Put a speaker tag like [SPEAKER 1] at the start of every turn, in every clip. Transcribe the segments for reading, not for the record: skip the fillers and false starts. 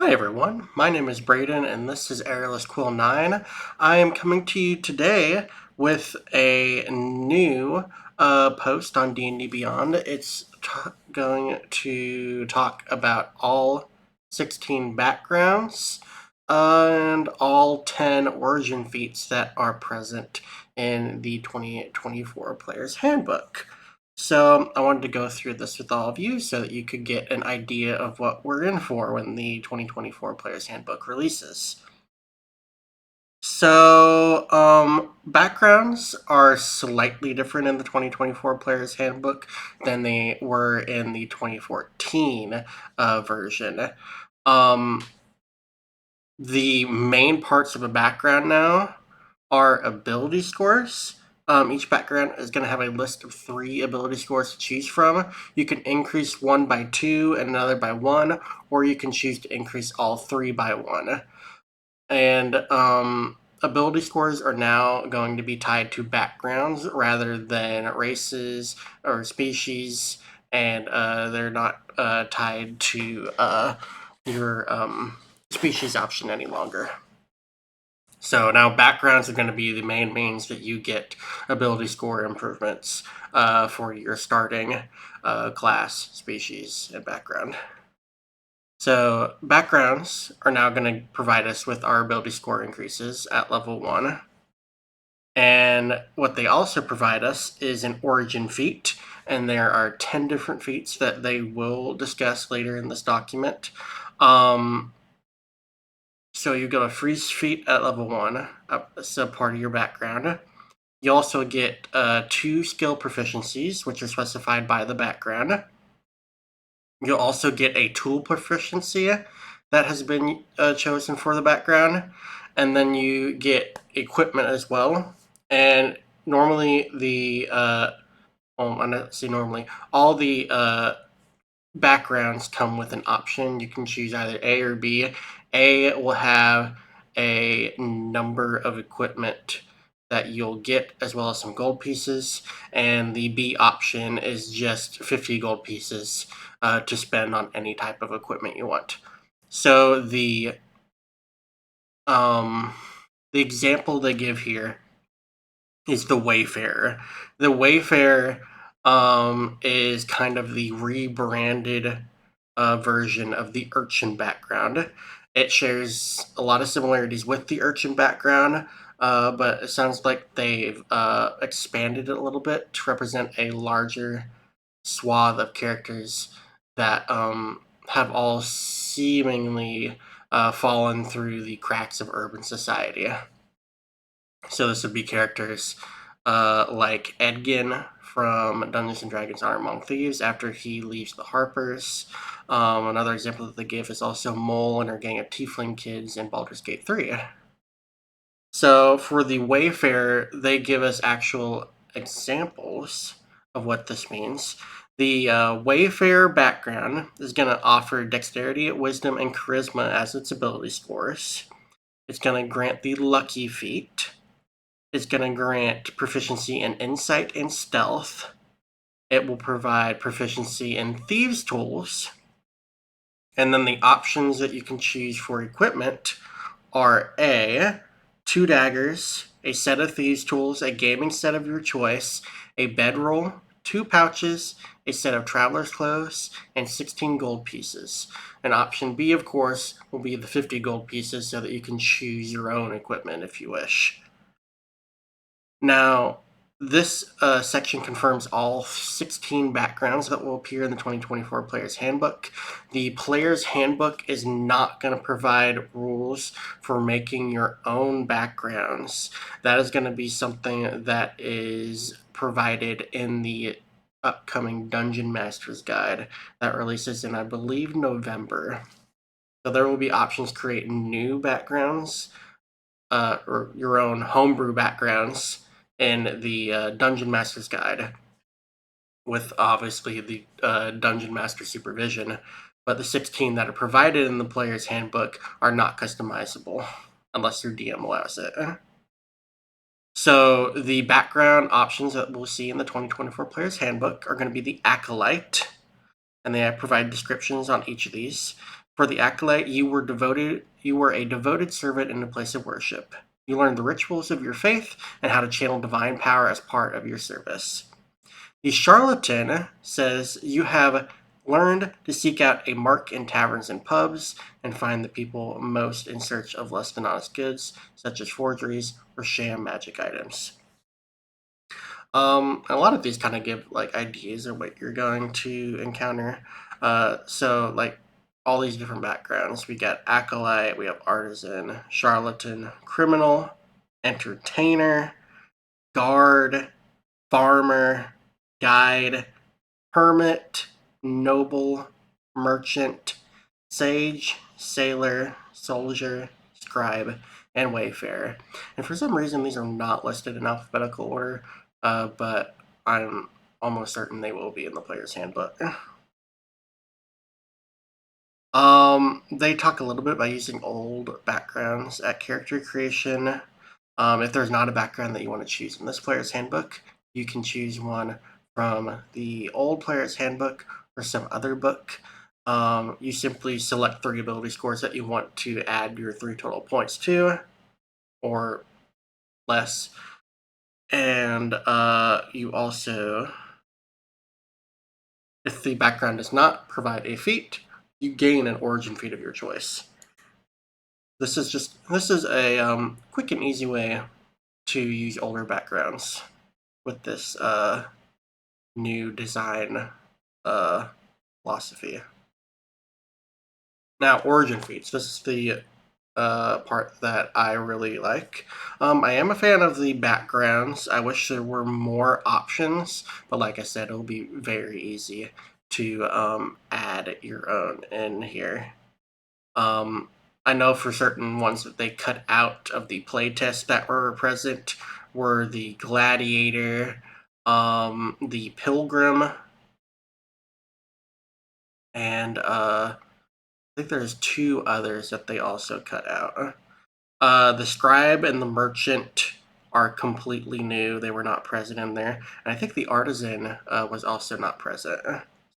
[SPEAKER 1] Hi everyone, my name is Braden and this is Airless Quill 9. I am coming to you today with a new post on D&D Beyond. It's going to talk about all 16 backgrounds and all 10 origin feats that are present in the 2024 Player's Handbook. So I wanted to go through this with all of you so that you could get an idea of what we're in for when the 2024 Player's Handbook releases. So backgrounds are slightly different in the 2024 Player's Handbook than they were in the 2014 version. The main parts of a background now are ability scores. Each background is going to have a list of 3 ability scores to choose from. You can increase one by 2 and another by 1, or you can choose to increase all 3 by 1. And ability scores are now going to be tied to backgrounds rather than races or species, and they're not tied to your species option any longer. So now backgrounds are going to be the main means that you get ability score improvements for your starting class, species, and background. So backgrounds are now going to provide us with our ability score increases at level 1. And what they also provide us is an origin feat, and there are 10 different feats that they will discuss later in this document. So you get a freeze feat at level 1, as a part of your background. You also get 2 skill proficiencies, which are specified by the background. You'll also get a tool proficiency that has been chosen for the background. And then you get equipment as well. And normally all the backgrounds come with an option. You can choose either A or B. A will have a number of equipment that you'll get, as well as some gold pieces, and the B option is just 50 gold pieces to spend on any type of equipment you want. So the example they give here is the Wayfarer. The Wayfarer is kind of the rebranded version of the Urchin background. It shares a lot of similarities with the Urchin background, but it sounds like they've expanded it a little bit to represent a larger swath of characters that have all seemingly fallen through the cracks of urban society. So this would be characters like Edgin from Dungeons & Dragons Honor Among Thieves after he leaves the Harpers. Another example that they give is also Mole and her gang of Tiefling kids in Baldur's Gate 3. So for the Wayfarer, they give us actual examples of what this means. The Wayfarer background is going to offer Dexterity, Wisdom, and Charisma as its ability scores. It's going to grant the Lucky feat. It's going to grant proficiency in Insight and Stealth. It will provide proficiency in Thieves' Tools. And then the options that you can choose for equipment are A, 2 daggers, a set of Thieves' Tools, a gaming set of your choice, a bedroll, 2 pouches, a set of traveler's clothes, and 16 gold pieces. And option B, of course, will be the 50 gold pieces so that you can choose your own equipment if you wish. Now, this section confirms all 16 backgrounds that will appear in the 2024 Player's Handbook. The Player's Handbook is not going to provide rules for making your own backgrounds. That is going to be something that is provided in the upcoming Dungeon Master's Guide that releases in, I believe, November. So there will be options to create new backgrounds or your own homebrew backgrounds in the Dungeon Master's Guide, with obviously the Dungeon Master supervision, but the 16 that are provided in the Player's Handbook are not customizable unless your DM allows it. So the background options that we'll see in the 2024 Player's Handbook are going to be the Acolyte, and they provide descriptions on each of these. For the acolyte, you were a devoted servant in a place of worship. You learned the rituals of your faith and how to channel divine power as part of your service. The charlatan says you have learned to seek out a mark in taverns and pubs and find the people most in search of less than honest goods, such as forgeries or sham magic items. A lot of these kind of give like ideas of what you're going to encounter. So like all these different backgrounds. We got acolyte, we have artisan, charlatan, criminal, entertainer, guard, farmer, guide, hermit, noble, merchant, sage, sailor, soldier, scribe, and wayfarer. And for some reason, these are not listed in alphabetical order, but I'm almost certain they will be in the player's handbook. They talk a little bit about using old backgrounds at character creation. If there's not a background that you want to choose in this player's handbook, you can choose one from the old player's handbook or some other book. You simply select 3 ability scores that you want to add your 3 total points to, or less. And you also, if the background does not provide a feat, you gain an origin feat of your choice. This is a quick and easy way to use older backgrounds with this new design philosophy. Now, origin feats. This is the part that I really like. I am a fan of the backgrounds. I wish there were more options, but like I said, it'll be very easy to add your own in here. I know for certain ones that they cut out of the playtest that were present were the gladiator, the pilgrim, and I think there's 2 others that they also cut out. The scribe and the merchant are completely new. They were not present in there. And I think the artisan was also not present.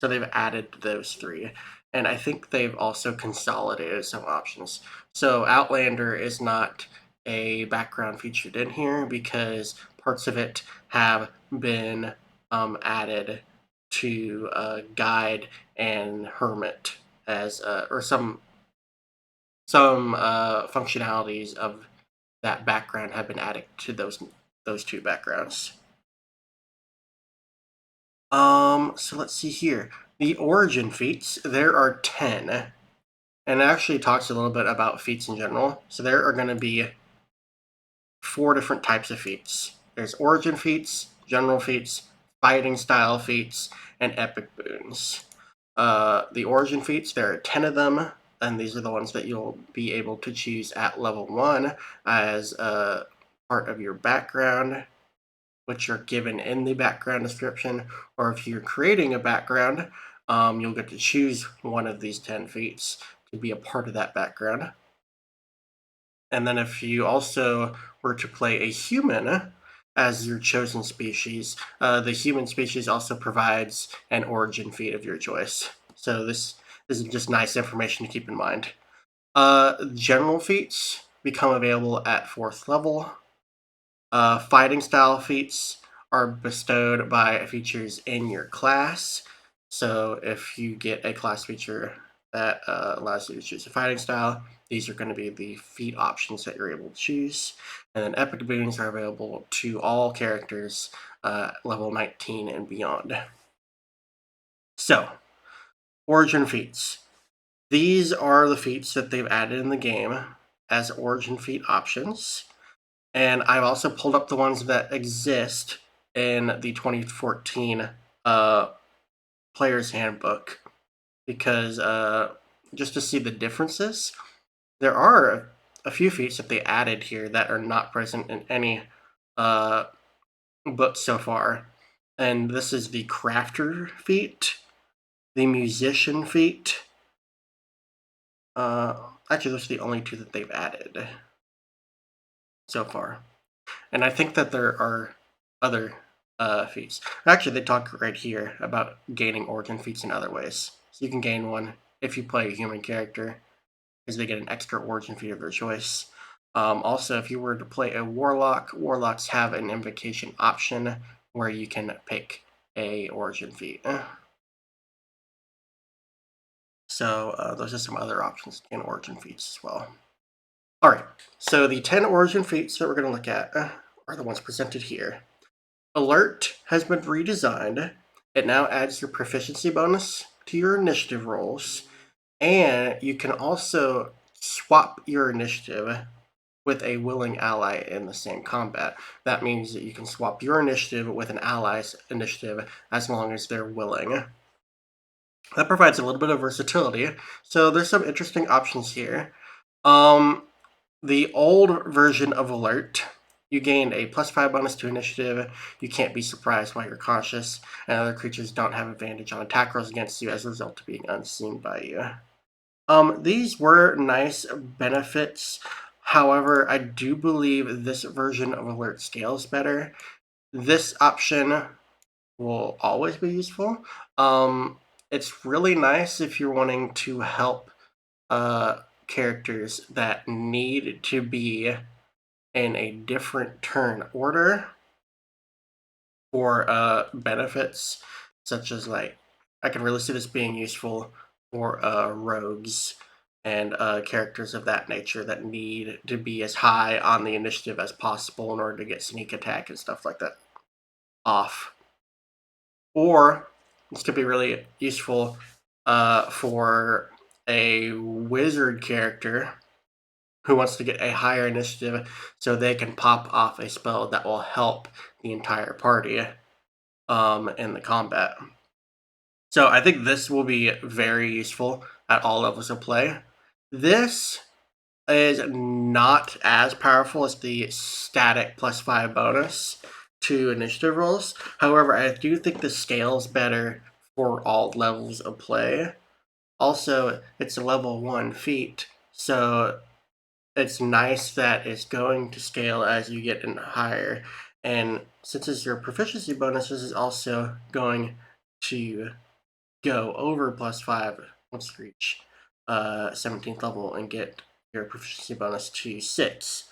[SPEAKER 1] So they've added those 3. And I think they've also consolidated some options. So Outlander is not a background featured in here because parts of it have been added to guide and hermit as or some functionalities of that background have been added to those 2 backgrounds. So let's see here. The origin feats, there are 10, and it actually talks a little bit about feats in general. So there are going to be 4 different types of feats. There's origin feats, general feats, fighting style feats, and epic boons. The origin feats, there are 10 of them, and these are the ones that you'll be able to choose at level 1 as part of your background, which are given in the background description. Or if you're creating a background, you'll get to choose one of these 10 feats to be a part of that background. And then if you also were to play a human as your chosen species, the human species also provides an origin feat of your choice. So this is just nice information to keep in mind. General feats become available at 4th level. Fighting style feats are bestowed by features in your class. So if you get a class feature that allows you to choose a fighting style, these are going to be the feat options that you're able to choose. And then epic boons are available to all characters level 19 and beyond. So, origin feats. These are the feats that they've added in the game as origin feat options. And I've also pulled up the ones that exist in the 2014 Player's Handbook because just to see the differences. There are a few feats that they added here that are not present in any book so far. And this is the crafter feat, the musician feat. Actually, those are the only 2 that they've added so far. And I think that there are other feats. Actually, they talk right here about gaining origin feats in other ways. So you can gain one if you play a human character, because they get an extra origin feat of their choice. Also, if you were to play a warlock, warlocks have an invocation option where you can pick a origin feat. So those are some other options in origin feats as well. All right, so the 10 origin feats that we're going to look at are the ones presented here. Alert has been redesigned. It now adds your proficiency bonus to your initiative rolls, and you can also swap your initiative with a willing ally in the same combat. That means that you can swap your initiative with an ally's initiative as long as they're willing. That provides a little bit of versatility. So there's some interesting options here. The old version of Alert, you gained a +5 bonus to initiative. You can't be surprised while you're conscious, and other creatures don't have advantage on attack rolls against you as a result of being unseen by you. These were nice benefits. However, I do believe this version of Alert scales better. This option will always be useful. It's really nice if you're wanting to help characters that need to be in a different turn order for benefits, such as like I can really see this being useful for rogues and characters of that nature that need to be as high on the initiative as possible in order to get sneak attack and stuff like that off. Or this could be really useful for a wizard character who wants to get a higher initiative so they can pop off a spell that will help the entire party in the combat. So I think this will be very useful at all levels of play. This is not as powerful as the static +5 bonus to initiative rolls. However, I do think the scales better for all levels of play. Also, it's a level 1 feat, so it's nice that it's going to scale as you get in higher. And since it's your proficiency bonus, this is also going to go over +5 once you reach 17th level and get your proficiency bonus to 6.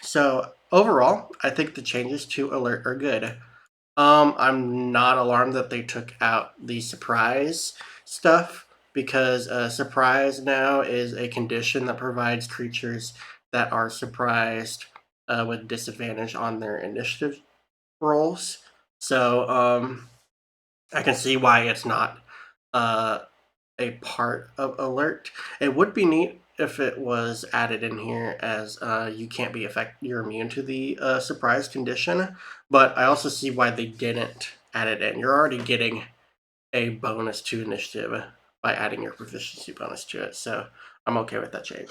[SPEAKER 1] So overall, I think the changes to Alert are good. I'm not alarmed that they took out the surprise stuff, because surprise now is a condition that provides creatures that are surprised with disadvantage on their initiative rolls. So I can see why it's not a part of Alert. It would be neat if it was added in here as you can't be you're immune to the surprise condition, but I also see why they didn't add it in. You're already getting a bonus to initiative by adding your proficiency bonus to it, so I'm okay with that change.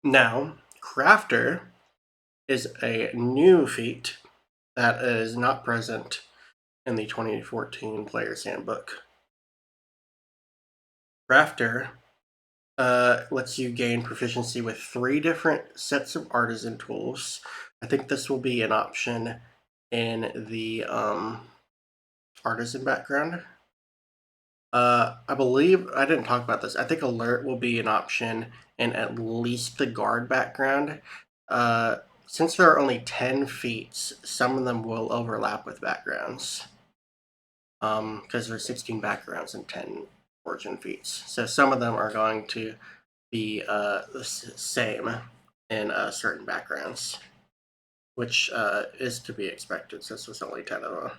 [SPEAKER 1] Now, Crafter is a new feat that is not present in the 2014 Player's Handbook. Crafter lets you gain proficiency with 3 different sets of artisan tools. I think this will be an option in the artisan background. I believe, I didn't talk about this, I think Alert will be an option in at least the guard background. Since there are only 10 feats, some of them will overlap with backgrounds. Because there's 16 backgrounds and 10 origin feats. So some of them are going to be the same in certain backgrounds, which is to be expected since there's only 10 of them.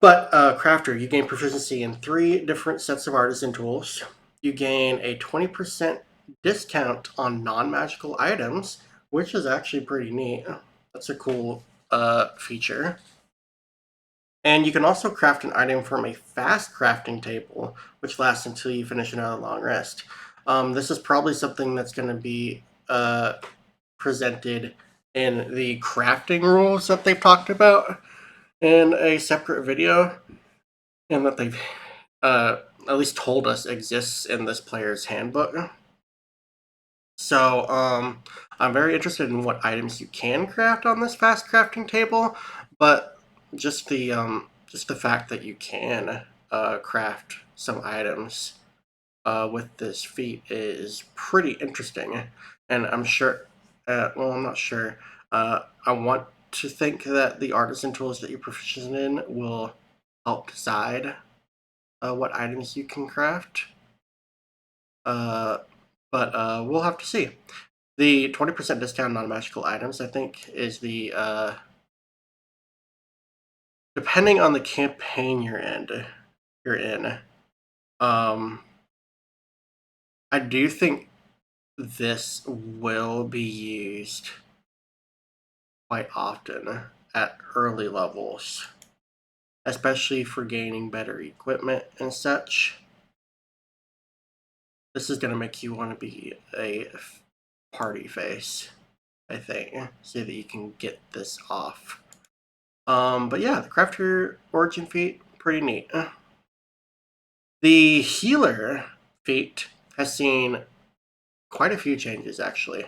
[SPEAKER 1] But Crafter, you gain proficiency in 3 different sets of artisan tools. You gain a 20% discount on non-magical items, which is actually pretty neat. That's a cool feature. And you can also craft an item from a fast crafting table, which lasts until you finish another long rest. This is probably something that's going to be presented in the crafting rules that they've talked about in a separate video, and that they've at least told us exists in this player's handbook. So I'm very interested in what items you can craft on this fast crafting table, but just the just the fact that you can craft some items with this feat is pretty interesting, and I'm sure. Well, I'm not sure. I want to think that the artisan tools that you're proficient in will help decide what items you can craft. But we'll have to see. The 20% discount on magical items, I think, is the depending on the campaign you're in. I do think this will be used quite often at early levels, especially for gaining better equipment and such. This is going to make you want to be a party face, I think, so that you can get this off. But yeah, the crafter origin feat, pretty neat. The healer feat has seen quite a few changes, actually.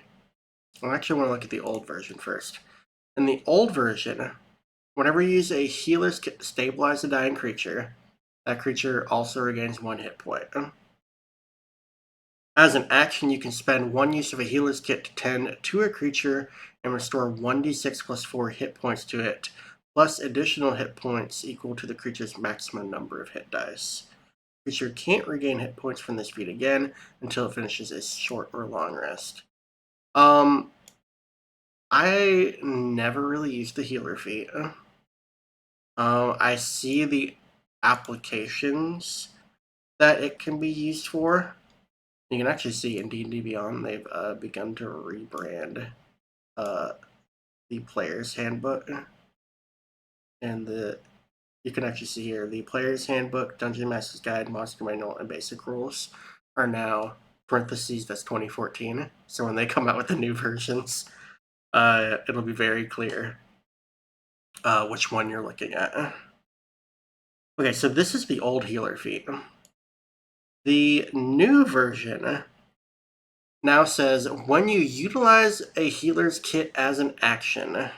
[SPEAKER 1] I actually want to look at the old version first. In the old version, whenever you use a healer's kit to stabilize a dying creature, that creature also regains 1 hit point. As an action, you can spend 1 use of a healer's kit to tend to a creature and restore 1d6 plus 4 hit points to it, plus additional hit points equal to the creature's maximum number of hit dice. The creature can't regain hit points from this feat again until it finishes a short or long rest. I never really used the healer feat. I see the applications that it can be used for. You can actually see in D&D Beyond they've begun to rebrand the player's handbook, and you can actually see here the player's handbook, Dungeon Master's Guide, Monster Manual, and Basic Rules are now parentheses that's 2014. So when they come out with the new versions, it'll be very clear which one you're looking at. Okay, so this is the old healer feat. The new version now says when you utilize a healer's kit as an action,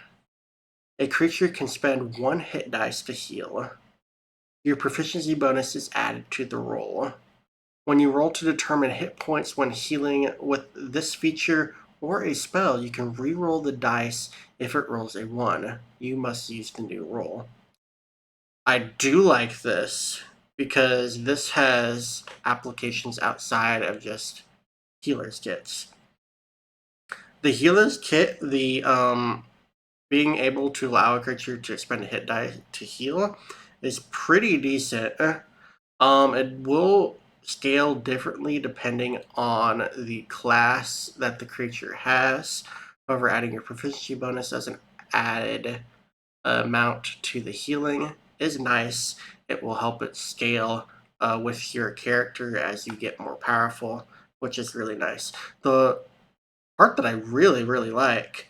[SPEAKER 1] a creature can spend 1 hit dice to heal. Your proficiency bonus is added to the roll. When you roll to determine hit points when healing with this feature or a spell, you can re-roll the dice if it rolls a 1. You must use the new roll. I do like this because this has applications outside of just healer's kits. The healer's kit, the being able to allow a creature to expend a hit die to heal is pretty decent. It will scale differently depending on the class that the creature has. However, adding your proficiency bonus as an added amount to the healing is nice. It will help it scale with your character as you get more powerful, which is really nice. The part that I really, really like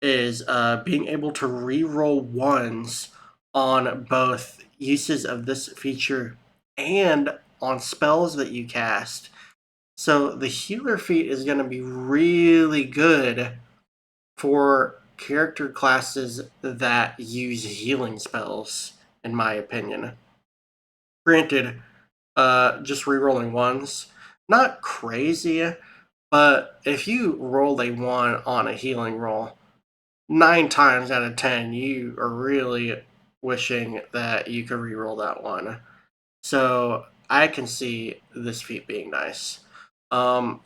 [SPEAKER 1] is being able to re-roll ones on both uses of this feature and on spells that you cast. So the healer feat is going to be really good for character classes that use healing spells, in my opinion. Granted, just re-rolling ones, not crazy, but if you roll a 1 on a healing roll, 9 times out of 10, you are really wishing that you could re-roll that 1. So I can see this feat being nice. I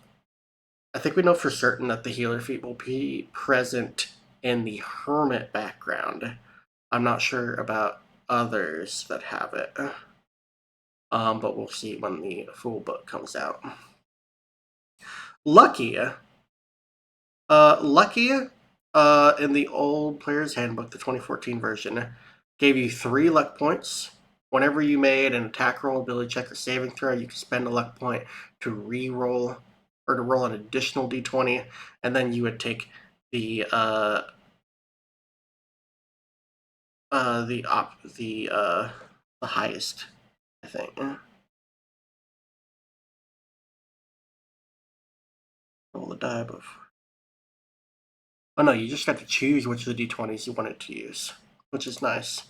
[SPEAKER 1] think we know for certain that the healer feat will be present in the hermit background. I'm not sure about others that have it. But we'll see when the full book comes out. Lucky in the old Player's Handbook, the 2014 version, gave you 3 luck points. Whenever you made an attack roll, ability check, or saving throw, you can spend a luck point to re-roll or to roll an additional d20, and then you would take the highest, I think. Roll the die before. Oh no, you just got to choose which of the d20s you wanted to use, which is nice.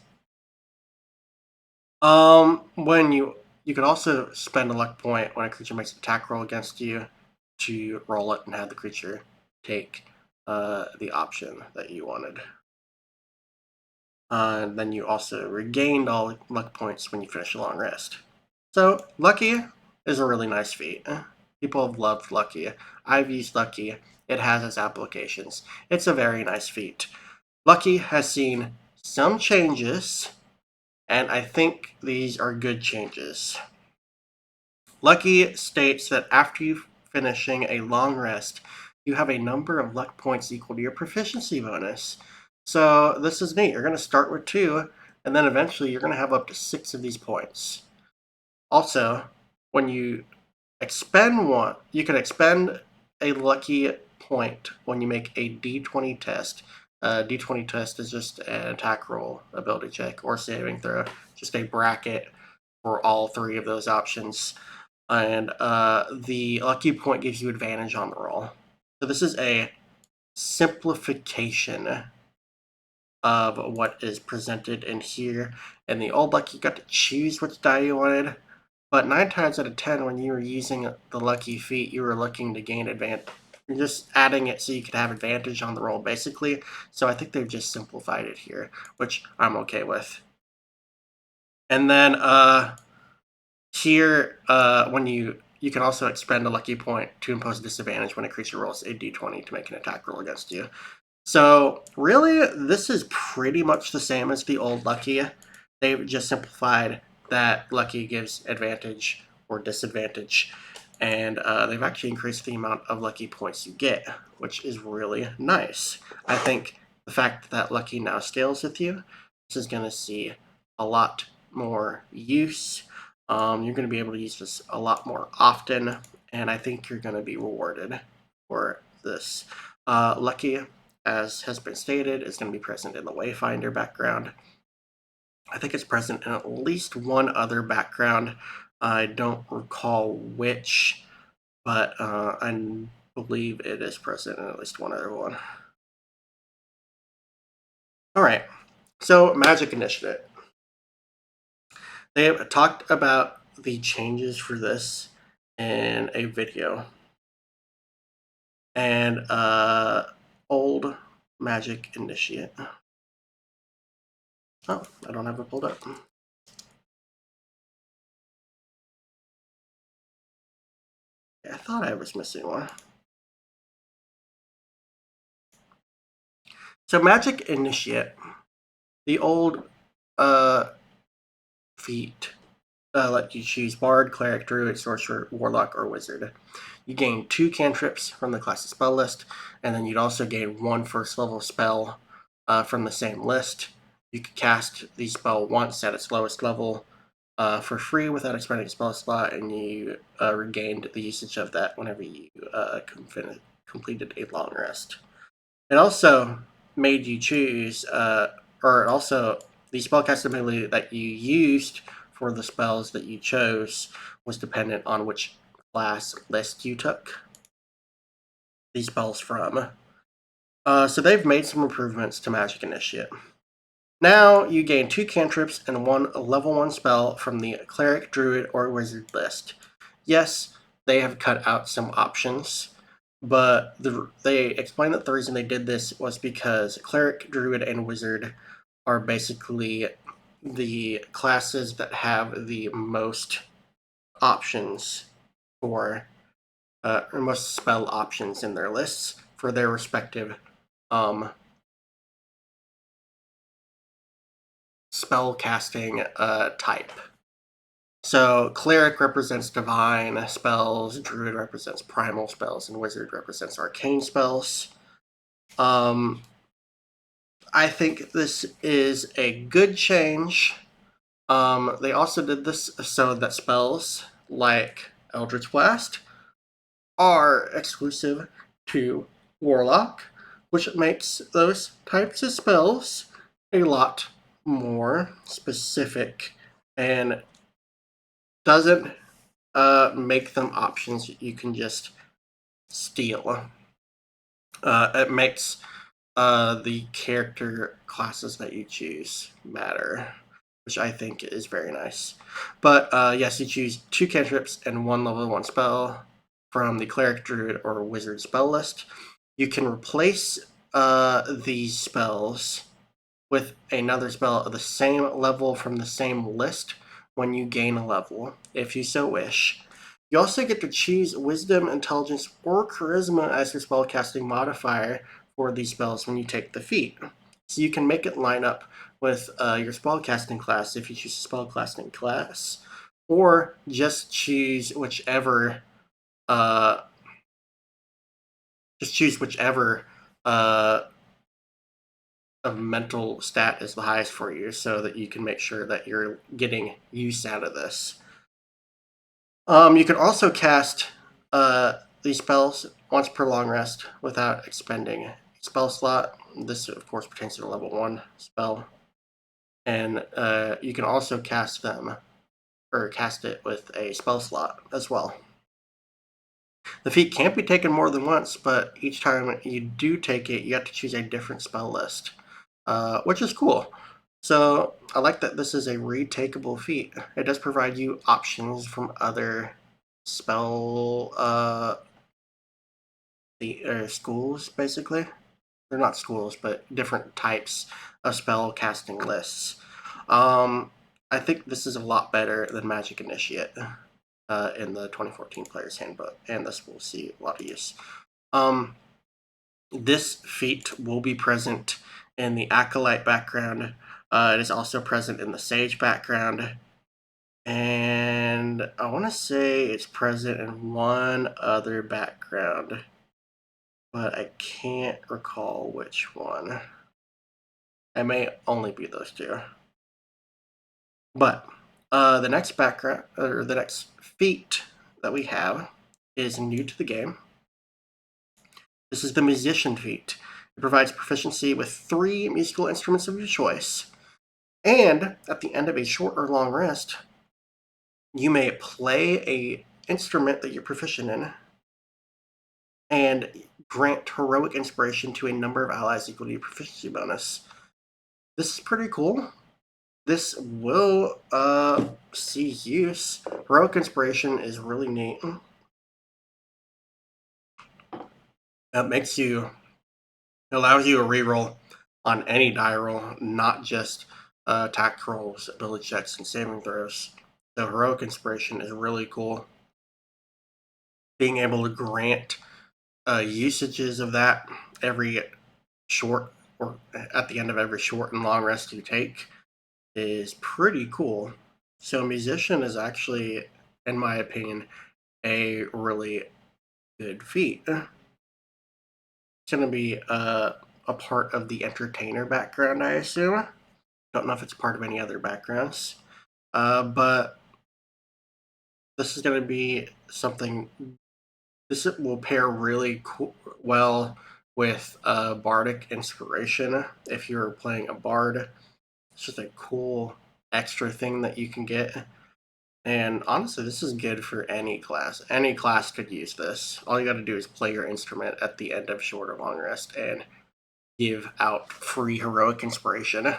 [SPEAKER 1] When you could also spend a luck point when a creature makes an attack roll against you to roll it and have the creature take the option that you wanted. And then you also regained all luck points when you finish a long rest. So Lucky is a really nice feat. People have loved Lucky. I've used Lucky. It has its applications. It's a very nice feat. Lucky has seen some changes, and I think these are good changes. Lucky states that after you finishing a long rest, you have a number of luck points equal to your proficiency bonus. So this is neat. You're going to start with 2, and then eventually you're going to have up to 6 of these points. Also, when you expend one, you can expend a lucky point when you make a d20 test. D20 test is just an attack roll, ability check, or saving throw, just a bracket for all 3 of those options. And the lucky point gives you advantage on the roll. So this is a simplification of what is presented in here. In the old lucky, you got to choose which die you wanted. But 9 times out of 10, when you were using the lucky feat, you were looking to gain advantage. You're just adding it so you could have advantage on the roll, basically. So I think they've just simplified it here, which I'm okay with. And then here, when you can also expend a lucky point to impose a disadvantage when a creature rolls a d20 to make an attack roll against you. So really, this is pretty much the same as the old lucky. They've just simplified that lucky gives advantage or disadvantage, and they've actually increased the amount of lucky points you get, which is really nice. I think the fact that lucky now scales with you, this is going to see a lot more use. You're going to be able to use this a lot more often, and I think you're going to be rewarded for this. Lucky, as has been stated, is going to be present in the Wayfinder background. I think it's present in at least one other background. I don't recall which, but I believe it is present in at least one other one. All right, so Magic Initiative. They have talked about the changes for this in a video. And old Magic Initiate. Oh, I don't have it pulled up. Yeah, I thought I was missing one. So Magic Initiate, the old feat let you choose Bard, Cleric, Druid, Sorcerer, Warlock, or Wizard. You gain 2 cantrips from the class's spell list, and then you'd also gain 1 first level spell from the same list. You could cast the spell once at its lowest level for free without expending a spell slot, and you regained the usage of that whenever you completed a long rest. It also made you choose, or it also, the spellcast ability that you used for the spells that you chose was dependent on which class list you took these spells from. So they've made some improvements to Magic Initiate. Now you gain 2 cantrips and 1 level 1 spell from the Cleric, Druid, or Wizard list. Yes, they have cut out some options, but they explained that the reason they did this was because Cleric, Druid, and Wizard are basically the classes that have the most options for, or most spell options in their lists for their respective spell casting type. So Cleric represents divine spells, Druid represents primal spells, and Wizard represents arcane spells. I think this is a good change. They also did this so that spells like Eldritch Blast are exclusive to Warlock, which makes those types of spells a lot more specific and doesn't make them options you can just steal. It makes the character classes that you choose matter. which I think is very nice. But yes, you choose 2 cantrips and 1 level 1 spell from the cleric, druid, or wizard spell list. You can replace these spells with another spell of the same level from the same list when you gain a level, if you so wish. You also get to choose Wisdom, Intelligence, or Charisma as your spellcasting modifier for these spells when you take the feat. So you can make it line up with your spellcasting class if you choose a spellcasting class, or just choose whichever uh, uh, a mental stat is the highest for you, so that you can make sure that you're getting use out of this. You can also cast these spells once per long rest without expending a spell slot. This, of course, pertains to the level 1 spell. And you can also cast them, or cast it with a spell slot as well. The feat can't be taken more than once, but each time you do take it, you have to choose a different spell list, which is cool. So I like that this is a retakeable feat. It does provide you options from other spell schools, basically. They're not schools, but different types of spell casting lists. I think this is a lot better than Magic Initiate in the 2014 Player's Handbook, and this will see a lot of use. This feat will be present in the Acolyte background. It is also present in the Sage background. And I want to say it's present in one other background, but I can't recall which one. It may only be those 2. But the next background, or the next feat that we have, is new to the game. This is the Musician feat. It provides proficiency with 3 musical instruments of your choice. And at the end of a short or long rest, you may play a instrument that you're proficient in and grant heroic inspiration to a number of allies equal to your proficiency bonus. This is pretty cool. This will see use. Heroic inspiration is really neat. It allows you a reroll on any die roll, not just attack rolls, ability checks, and saving throws. So heroic inspiration is really cool. Being able to grant usages of that every short, or at the end of every short and long rest you take, is pretty cool. So Musician is actually, in my opinion, a really good feat. It's going to be a part of the Entertainer background, I assume. Don't know if it's part of any other backgrounds. But this is going to be something. This will pair really well with Bardic Inspiration if you're playing a Bard. It's just a cool extra thing that you can get. And honestly, this is good for any class. Any class could use this. All you got to do is play your instrument at the end of short or long rest and give out free heroic inspiration.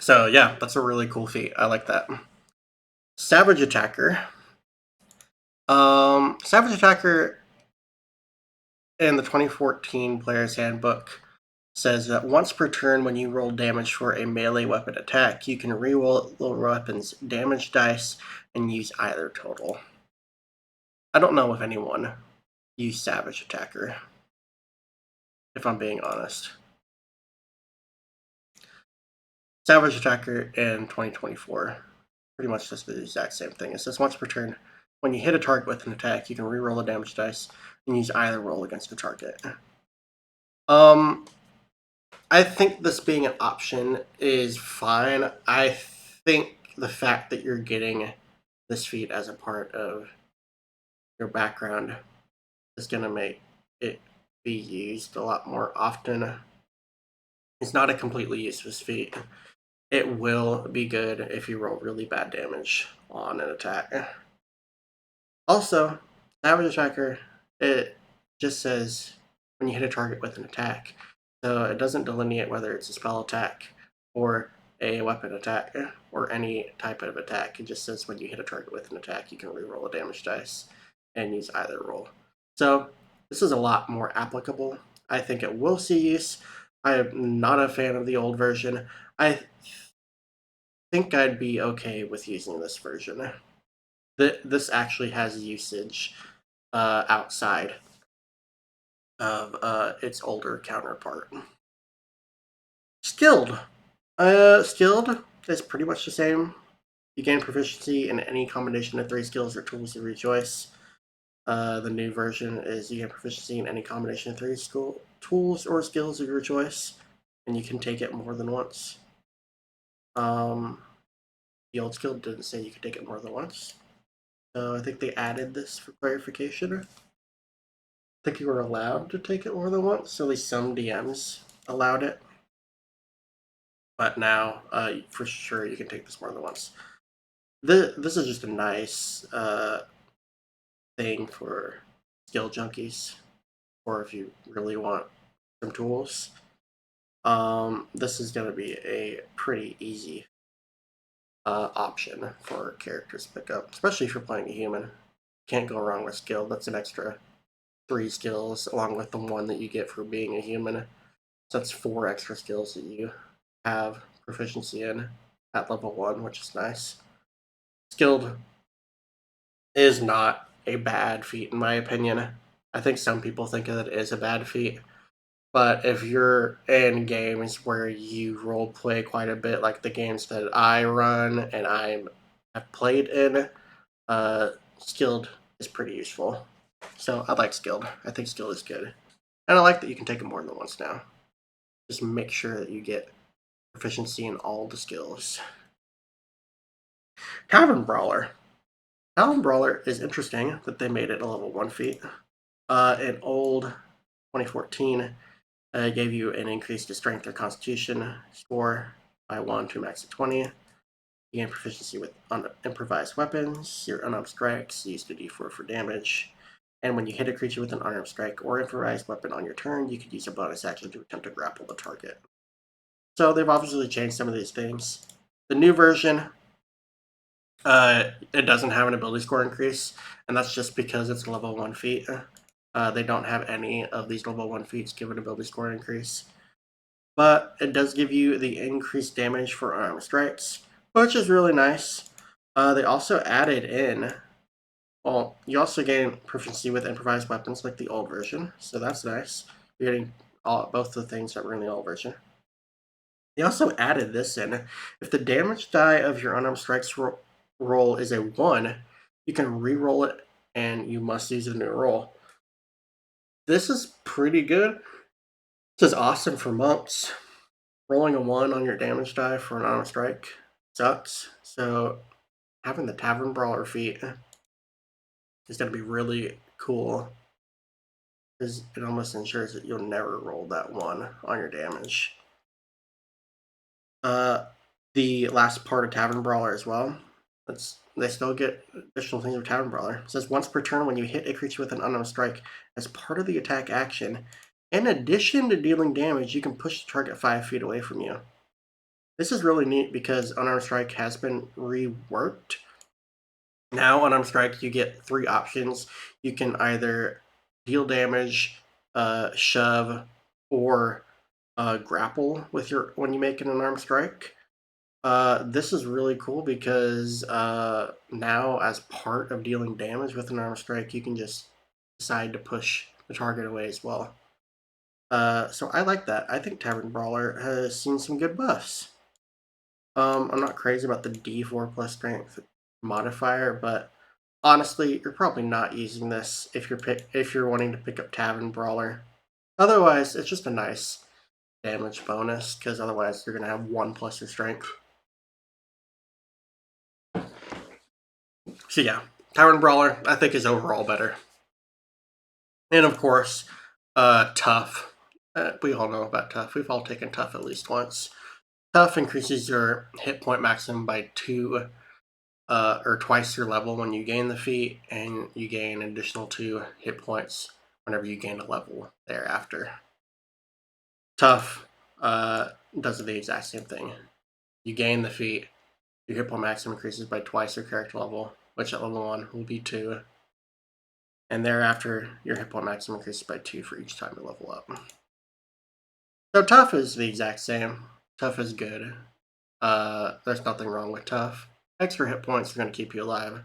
[SPEAKER 1] So yeah, that's a really cool feat. I like that. Savage Attacker. Savage Attacker in the 2014 Player's Handbook says that once per turn when you roll damage for a melee weapon attack, you can reroll the weapon's damage dice and use either total. I don't know if anyone used Savage Attacker, if I'm being honest. Savage Attacker in 2024, pretty much just the exact same thing. It says once per turn, when you hit a target with an attack, you can reroll the damage dice and use either roll against the target. I think this being an option is fine. I think the fact that you're getting this feat as a part of your background is going to make it be used a lot more often. It's not a completely useless feat. It will be good if you roll really bad damage on an attack. Also, Savage Attacker, it just says when you hit a target with an attack. So it doesn't delineate whether it's a spell attack or a weapon attack or any type of attack. It just says when you hit a target with an attack, you can reroll a damage dice and use either roll. So this is a lot more applicable. I think it will see use. I am not a fan of the old version. I think I'd be okay with using this version. This actually has usage outside of its older counterpart. Skilled. Skilled is pretty much the same. You gain proficiency in any combination of 3 skills or tools of your choice. The new version is you gain proficiency in any combination of 3 tools or skills of your choice, and you can take it more than once. The old skill didn't say you could take it more than once, so I think they added this for clarification. I think you were allowed to take it more than once, so at least some DMs allowed it. But now, for sure, you can take this more than once. This is just a nice thing for skill junkies, or if you really want some tools. This is going to be a pretty easy option for characters to pick up, especially if you're playing a human. Can't go wrong with skill. That's an extra 3 skills along with the 1 that you get for being a human. So that's 4 extra skills that you have proficiency in at level 1, which is nice. Skilled is not a bad feat in my opinion. I think some people think that it is a bad feat. But if you're in games where you role play quite a bit, like the games that I run and have played in, skilled is pretty useful. So I like skilled. I think skilled is good. And I like that you can take it more than once now. Just make sure that you get proficiency in all the skills. Tavern Brawler. Tavern Brawler is interesting that they made it a level 1 feat. In old 2014, gave you an increase to strength or constitution score by 1 to a max of 20. You gain proficiency with improvised weapons. Your unarmed strikes used a d4 for damage. And when you hit a creature with an unarmed strike or improvised weapon on your turn, you could use a bonus action to attempt to grapple the target. So they've obviously changed some of these things. The new version, it doesn't have an ability score increase, and that's just because it's a level 1 feat. They don't have any of these level 1 feats give an ability score increase. But it does give you the increased damage for unarmed strikes, which is really nice. They also added in, well, you also gain proficiency with improvised weapons like the old version, so that's nice. You're getting both the things that were in the old version. They also added this in. If the damage die of your unarmed strikes roll is a 1, you can re-roll it and you must use a new roll. This is pretty good. This is awesome for monks. Rolling a 1 on your damage die for an unarmed strike sucks. So having the Tavern Brawler feat is going to be really cool, because it almost ensures that you'll never roll that 1 on your damage. The last part of Tavern Brawler as well. They still get additional things with Tavern Brawler. It says once per turn, when you hit a creature with an unarmed strike as part of the attack action, in addition to dealing damage, you can push the target 5 feet away from you. This is really neat because unarmed strike has been reworked. Now, unarmed strike, you get 3 options. You can either deal damage, shove, or grapple with when you make an unarmed strike. This is really cool because now, as part of dealing damage with an unarmed strike, you can just decide to push the target away as well. So I like that. I think Tavern Brawler has seen some good buffs. I'm not crazy about the D4 plus strength modifier, but honestly, you're probably not using this if you're wanting to pick up Tavern Brawler. Otherwise, it's just a nice damage bonus, because otherwise you're gonna have 1 plus your strength. So yeah, Tavern Brawler I think is overall better. And of course, Tough. We all know about Tough. We've all taken Tough at least once. Tough increases your hit point maximum by 2 or twice your level when you gain the feat, and you gain an additional 2 hit points whenever you gain a level thereafter. Tough does the exact same thing. You gain the feat. Your hit point maximum increases by twice your character level, which at level 1 will be 2. And thereafter, your hit point maximum increases by 2 for each time you level up. So tough is the exact same. Tough is good. There's nothing wrong with tough. Extra hit points are going to keep you alive.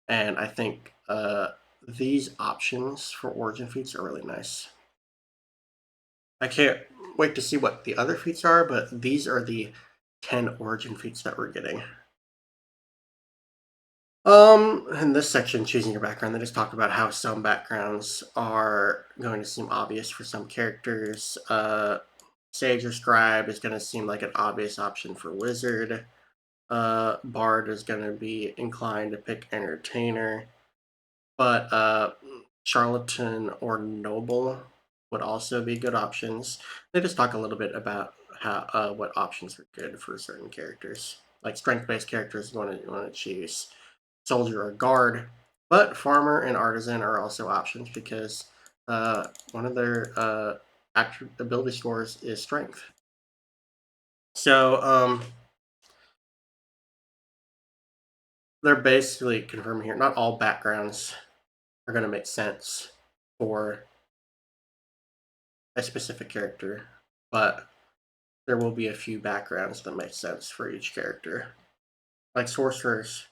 [SPEAKER 1] And I think these options for origin feats are really nice. I can't wait to see what the other feats are, but these are the 10 origin feats that we're getting. In this section, choosing your background, they just talk about how some backgrounds are going to seem obvious for some characters. Sage or Scribe is going to seem like an obvious option for Wizard. Bard is going to be inclined to pick Entertainer. But Charlatan or Noble would also be good options. They just talk a little bit about how what options are good for certain characters. Like strength-based characters, you want to choose Soldier or Guard, but Farmer and Artisan are also options because one of their ability scores is Strength. So they're basically confirming here, not all backgrounds are going to make sense for a specific character, but there will be a few backgrounds that make sense for each character. Like Sorcerers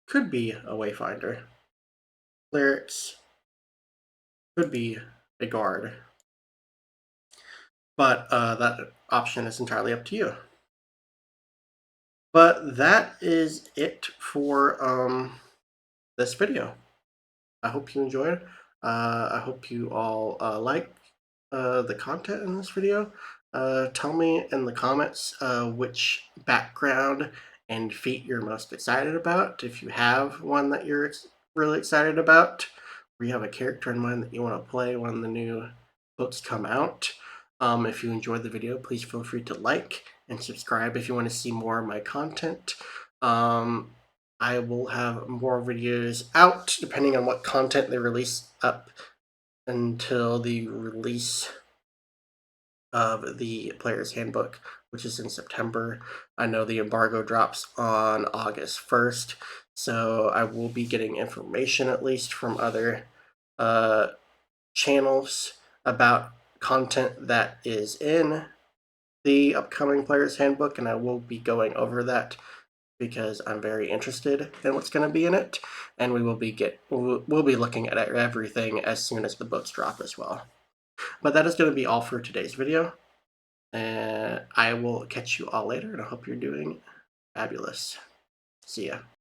[SPEAKER 1] could be a Wayfinder. Clerics could be a Guard. But that option is entirely up to you. But that is it for this video. I hope you enjoyed. I hope you all like the content in this video. Tell me in the comments which background and feat you're most excited about. If you have one that you're really excited about, or you have a character in mind that you want to play when the new books come out. If you enjoyed the video, please feel free to like and subscribe if you want to see more of my content. I will have more videos out depending on what content they release up until the release of the Player's Handbook, which is in September. I know the embargo drops on August 1st, so I will be getting information at least from other channels about content that is in the upcoming Player's Handbook, and I will be going over that because I'm very interested in what's going to be in it, and we'll be looking at everything as soon as the books drop as well. But that is going to be all for today's video, and I will catch you all later, and I hope you're doing fabulous. See ya.